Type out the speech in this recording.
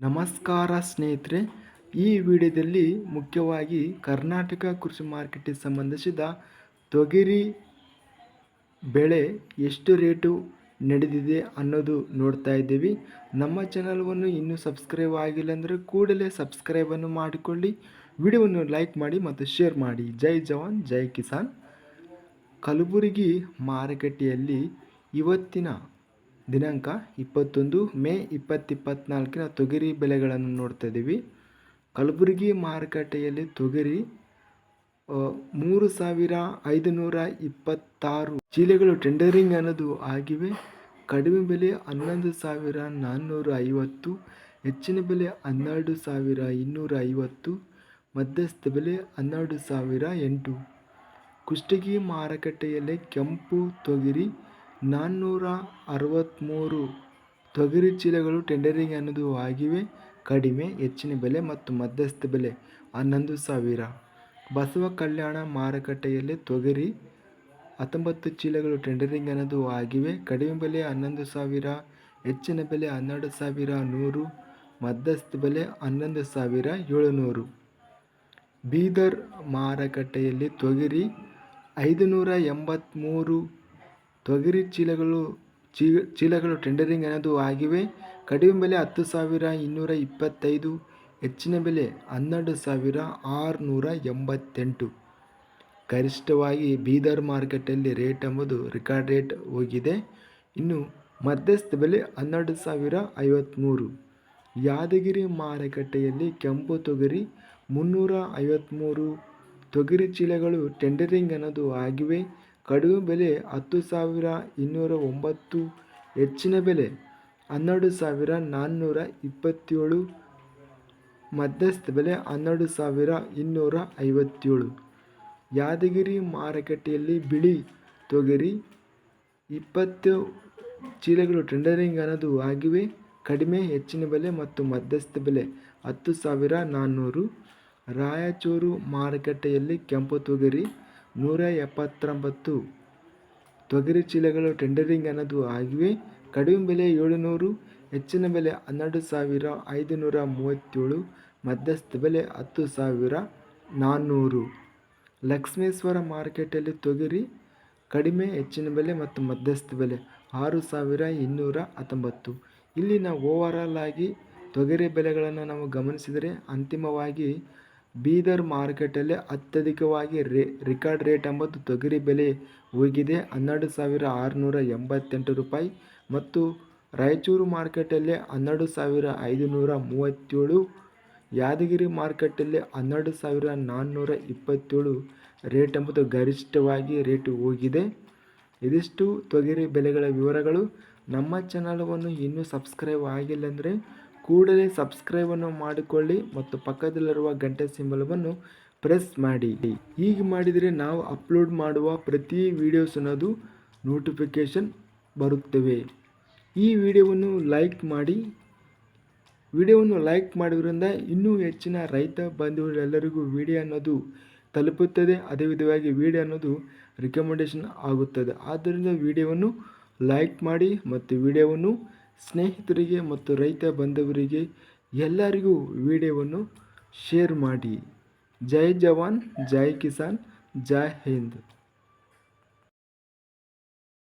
ನಮಸ್ಕಾರ ಸ್ನೇಹಿತರೆ, ಈ ವಿಡಿಯೋದಲ್ಲಿ ಮುಖ್ಯವಾಗಿ ಕರ್ನಾಟಕ ಕೃಷಿ ಮಾರ್ಕೆಟಿಗೆ ಸಂಬಂಧಿಸಿದ ತೊಗರಿ ಬೆಳೆ ಎಷ್ಟು ರೇಟು ನಡೆದಿದೆ ಅನ್ನೋದು ನೋಡ್ತಾ ಇದ್ದೀವಿ. ನಮ್ಮ ಚಾನಲ್ವನ್ನು ಇನ್ನೂ ಸಬ್ಸ್ಕ್ರೈಬ್ ಆಗಿಲ್ಲ ಅಂದರೆ ಕೂಡಲೇ ಸಬ್ಸ್ಕ್ರೈಬನ್ನು ಮಾಡಿಕೊಳ್ಳಿ, ವಿಡಿಯೋವನ್ನು ಲೈಕ್ ಮಾಡಿ ಮತ್ತು ಶೇರ್ ಮಾಡಿ. ಜೈ ಜವಾನ್ ಜೈ ಕಿಸಾನ್. ಕಲಬುರಗಿ ಮಾರುಕಟ್ಟೆಯಲ್ಲಿ ಇವತ್ತಿನ ದಿನಾಂಕ 21 ಮೇ 2024 ತೊಗರಿ ಬೆಲೆಗಳನ್ನು ನೋಡ್ತಾ ಇದ್ದೀವಿ. ಕಲಬುರಗಿ ಮಾರುಕಟ್ಟೆಯಲ್ಲಿ ತೊಗರಿ 3,526 ಚೀಲಗಳು ಟೆಂಡರಿಂಗ್ ಅನ್ನೋದು ಆಗಿವೆ. ಕಡಿಮೆ ಬೆಲೆ 11,450, ಹೆಚ್ಚಿನ ಬೆಲೆ 12,250, ಮಧ್ಯಸ್ಥ ಬೆಲೆ 12,008. ಕುಷ್ಟಗಿ ಮಾರುಕಟ್ಟೆಯಲ್ಲಿ ಕೆಂಪು ತೊಗರಿ 463 ತೊಗರಿ ಚೀಲಗಳು ಟೆಂಡರಿಂಗ್ ಅನ್ನೋದು ಆಗಿವೆ. ಕಡಿಮೆ, ಹೆಚ್ಚಿನ ಬೆಲೆ ಮತ್ತು ಮಧ್ಯಸ್ಥ ಬೆಲೆ 11,000. ಬಸವ ಕಲ್ಯಾಣ ಮಾರುಕಟ್ಟೆಯಲ್ಲಿ ತೊಗರಿ 19 ಚೀಲಗಳು ಟೆಂಡರಿಂಗ್ ಅನ್ನೋದು ಆಗಿವೆ. ಕಡಿಮೆ ಬೆಲೆ 11,000, ಹೆಚ್ಚಿನ ಬೆಲೆ 12,100, ಮಧ್ಯಸ್ಥ ಬೆಲೆ 11,700. ಬೀದರ್ ಮಾರುಕಟ್ಟೆಯಲ್ಲಿ ತೊಗರಿ 583 ತೊಗರಿ ಚೀಲಗಳು ಟೆಂಡರಿಂಗ್ ಅನ್ನೋದು ಆಗಿವೆ. ಕಡಿಮೆ ಬೆಲೆ 10,225, ಹೆಚ್ಚಿನ ಬೆಲೆ 12,688. ಗರಿಷ್ಠವಾಗಿ ಬೀದರ್ ಮಾರುಕಟ್ಟೆಯಲ್ಲಿ ರೇಟ್ ಎಂಬುದು ರೆಕಾರ್ಡ್ ರೇಟ್ ಹೋಗಿದೆ. ಇನ್ನು ಮಧ್ಯಸ್ಥ ಬೆಲೆ 12,053. ಯಾದಗಿರಿ ಮಾರುಕಟ್ಟೆಯಲ್ಲಿ ಕೆಂಪು ತೊಗರಿ 353 ತೊಗರಿ ಚೀಲಗಳು ಟೆಂಡರಿಂಗ್ ಅನ್ನೋದು ಆಗಿವೆ. ಕಡಿಮೆ ಬೆಲೆ 10,209, ಹೆಚ್ಚಿನ ಬೆಲೆ 12,427, ಮಧ್ಯಸ್ಥ ಬೆಲೆ 12,257. ಯಾದಗಿರಿ ಮಾರುಕಟ್ಟೆಯಲ್ಲಿ ಬಿಳಿ ತೊಗರಿ 20 ಚೀಲಗಳು ಟೆಂಡರಿಂಗ್ ಅನ್ನೋದು ಆಗಿವೆ. ಕಡಿಮೆ, ಹೆಚ್ಚಿನ ಬೆಲೆ ಮತ್ತು ಮಧ್ಯಸ್ಥ ಬೆಲೆ 10,400. ರಾಯಚೂರು ಮಾರುಕಟ್ಟೆಯಲ್ಲಿ ಕೆಂಪು ತೊಗರಿ 179 ತೊಗರಿ ಚೀಲಗಳು ಟೆಂಡರಿಂಗ್ ಅನ್ನೋದು ಆಗಿವೆ. ಕಡಿಮೆ ಬೆಲೆ 700, ಹೆಚ್ಚಿನ ಬೆಲೆ 12,537, ಮಧ್ಯಸ್ಥ ಬೆಲೆ 10,400. ಲಕ್ಷ್ಮೇಶ್ವರ ಮಾರುಕಟ್ಟೆಯಲ್ಲಿ ತೊಗರಿ ಕಡಿಮೆ, ಹೆಚ್ಚಿನ ಬೆಲೆ ಮತ್ತು ಮಧ್ಯಸ್ಥ ಬೆಲೆ 6,219. ಇಲ್ಲಿ ನಾವು ಓವರಾಲ್ ಆಗಿ ತೊಗರಿ ಬೆಲೆಗಳನ್ನು ನಾವು ಗಮನಿಸಿದರೆ ಅಂತಿಮವಾಗಿ ಬೀದರ್ ಮಾರುಕಟ್ಟೆಯಲ್ಲಿ ಅತ್ಯಧಿಕವಾಗಿ ರೆಕಾರ್ಡ್ ರೇಟ್ ಎಂಬುದು ತೊಗರಿ ಬೆಲೆ ಹೋಗಿದೆ 12,688 ರೂಪಾಯಿ ಮತ್ತು ರಾಯಚೂರು ಮಾರುಕಟ್ಟೆಯಲ್ಲಿ 12,537, ಯಾದಗಿರಿ ಮಾರುಕಟ್ಟೆಯಲ್ಲಿ 12,427 ರೇಟ್ ಎಂಬುದು ಗರಿಷ್ಠವಾಗಿ ರೇಟು ಹೋಗಿದೆ. ಇದಿಷ್ಟು ತೊಗರಿ ಬೆಲೆಗಳ ವಿವರಗಳು. ನಮ್ಮ ಚಾನಲವನ್ನು ಇನ್ನೂ ಸಬ್ಸ್ಕ್ರೈಬ್ ಆಗಿಲ್ಲ ಅಂದರೆ ಕೂಡಲೇ ಸಬ್ಸ್ಕ್ರೈಬನ್ನು ಮಾಡಿಕೊಳ್ಳಿ ಮತ್ತು ಪಕ್ಕದಲ್ಲಿರುವ ಗಂಟೆ ಸಿಂಬಲವನ್ನು ಪ್ರೆಸ್ ಮಾಡಿ. ಹೀಗೆ ಮಾಡಿದರೆ ನಾವು ಅಪ್ಲೋಡ್ ಮಾಡುವ ಪ್ರತಿ ವಿಡಿಯೋಸ್ ಅನ್ನೋದು ನೋಟಿಫಿಕೇಷನ್ ಬರುತ್ತವೆ. ಈ ವಿಡಿಯೋವನ್ನು ಲೈಕ್ ಮಾಡಿ. ವಿಡಿಯೋವನ್ನು ಲೈಕ್ ಮಾಡೋದ್ರಿಂದ ಇನ್ನೂ ಹೆಚ್ಚಿನ ರೈತ ಬಂಧುಗಳೆಲ್ಲರಿಗೂ ವಿಡಿಯೋ ಅನ್ನೋದು ತಲುಪುತ್ತದೆ. ಅದೇ ವಿಧವಾಗಿ ವಿಡಿಯೋ ಅನ್ನೋದು ರಿಕಮೆಂಡೇಷನ್ ಆಗುತ್ತದೆ. ಆದ್ದರಿಂದ ವಿಡಿಯೋವನ್ನು ಲೈಕ್ ಮಾಡಿ ಮತ್ತು ವಿಡಿಯೋವನ್ನು ಸ್ನೇಹಿತರಿಗೆ ಮತ್ತು ರೈತ ಬಂಧುವರಿಗೆ ಎಲ್ಲರಿಗೂ ವಿಡಿಯೋವನ್ನು ಶೇರ್ ಮಾಡಿ. ಜೈ ಜವಾನ್ ಜೈ ಕಿಸಾನ್, ಜೈ ಹಿಂದ್.